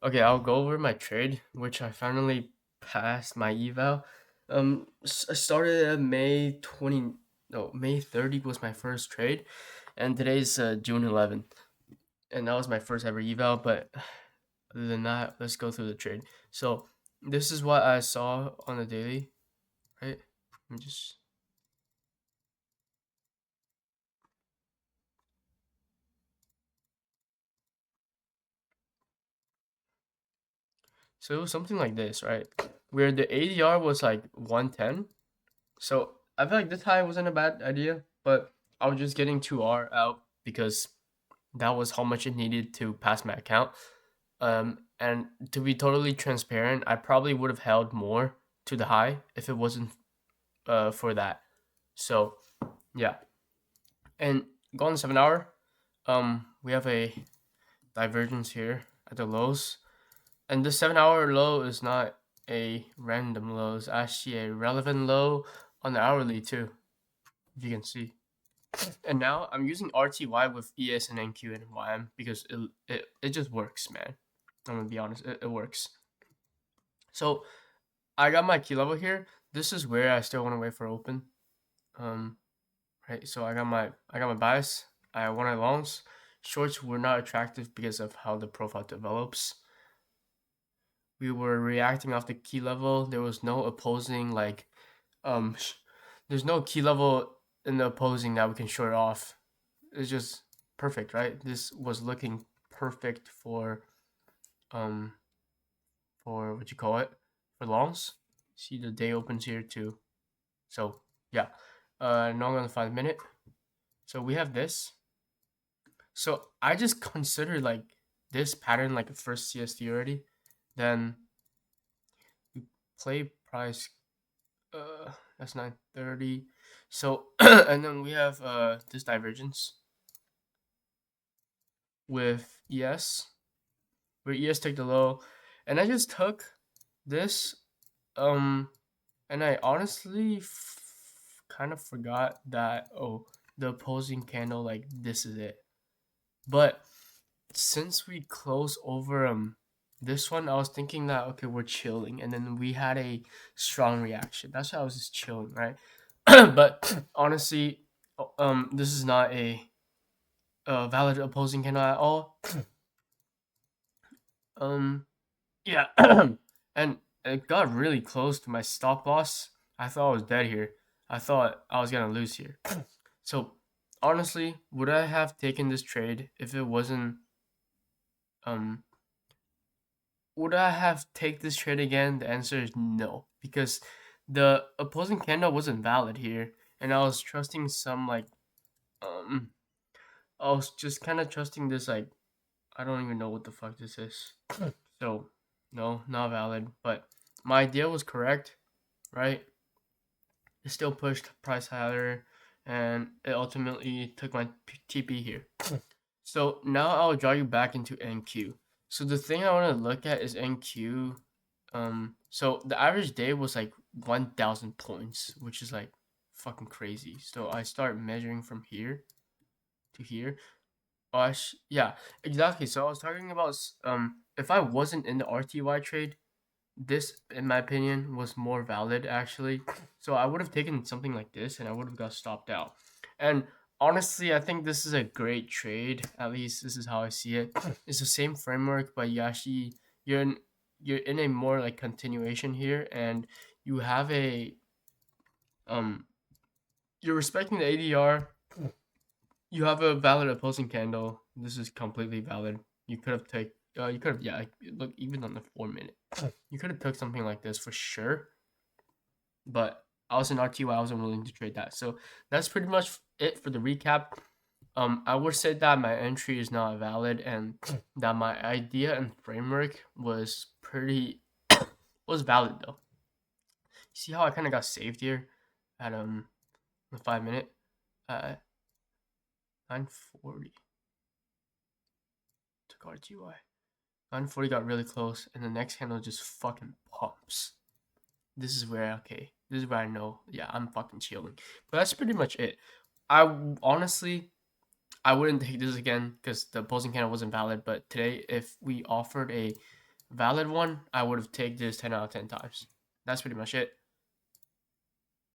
Okay, I'll go over my trade, which I finally passed my eval. I started at May 20, no, May 30 was my first trade, and today's June 11th, and that was my first ever eval. But other than that, let's go through the trade. So this is what I saw on the daily, right? Let me just so it was something like this, right? Where the ADR was like 110. So I feel like this high wasn't a bad idea, but I was just getting 2R out because that was how much it needed to pass my account. And to be totally transparent, I probably would have held more to the high if it wasn't for that. So yeah, and go on 7 hour. We have a divergence here at the lows, and the 7 hour low is not a random low; it's actually a relevant low on the hourly too, if you can see. And now I'm using RTY with ES and NQ and YM because it just works, man. I'm gonna be honest, it works. So I got my key level here. This is where I still want to wait for open. Um, right. So I got my bias. I wanted longs. Shorts were not attractive because of how the profile develops. We were reacting off the key level. There was no opposing um, there's no key level in the opposing that we can short off. It's just perfect, right? This was looking perfect um for what you call it, for longs. See the day opens here too. So yeah, not gonna 5 minute. So we have this. So I just consider like this pattern like a first CSD already. Then we play price. That's 930. So and then we have this divergence with ES, where ES took the low, and I just took this. Um, and I honestly kind of forgot that the opposing candle, like this is it. But since we close over this one, I was thinking that okay, we're chilling, and then we had a strong reaction. That's why I was just chilling, right? But honestly, this is not a valid opposing candle at all. Um, yeah, and it got really close to my stop loss. I thought I was dead here. I thought I was gonna lose here. So honestly, would I have taken this trade if it wasn't um would I have take this trade again? The answer is no, because the opposing candle wasn't valid here, and I was trusting some um I was just kind of trusting this I don't even know what the fuck this is. So no, not valid. But my idea was correct, right? It still pushed price higher, and it ultimately took my TP here. So now I'll draw you back into NQ. So the thing I want to look at is NQ. So the average day was like 1,000 points, which is like fucking crazy. So I start measuring from here to here. Oh, yeah, exactly. So I was talking about if I wasn't in the RTY trade, this, in my opinion, was more valid actually. So I would have taken something like this, and I would have got stopped out. And honestly, I think this is a great trade. At least this is how I see it. It's the same framework, but you actually you're in you're in a more like continuation here, and you have a um you're respecting the ADR. You have a valid opposing candle. This is completely valid. You could have yeah, like, look even on the 4 minute. You could have took something like this for sure, but I was in RTY. I wasn't willing to trade that. So that's pretty much it for the recap. I would say that my entry is not valid, and that my idea and framework was pretty was valid though. See how I kind of got saved here at the 5 minute, 940 took RTY. 940 got really close, and the next handle just fucking pumps. This is where okay, this is where I know, yeah, I'm fucking chilling. But that's pretty much it. I honestly, I wouldn't take this again because the opposing candle wasn't valid. But today, if we offered a valid one, I would have taken this 10 out of 10 times. That's pretty much it.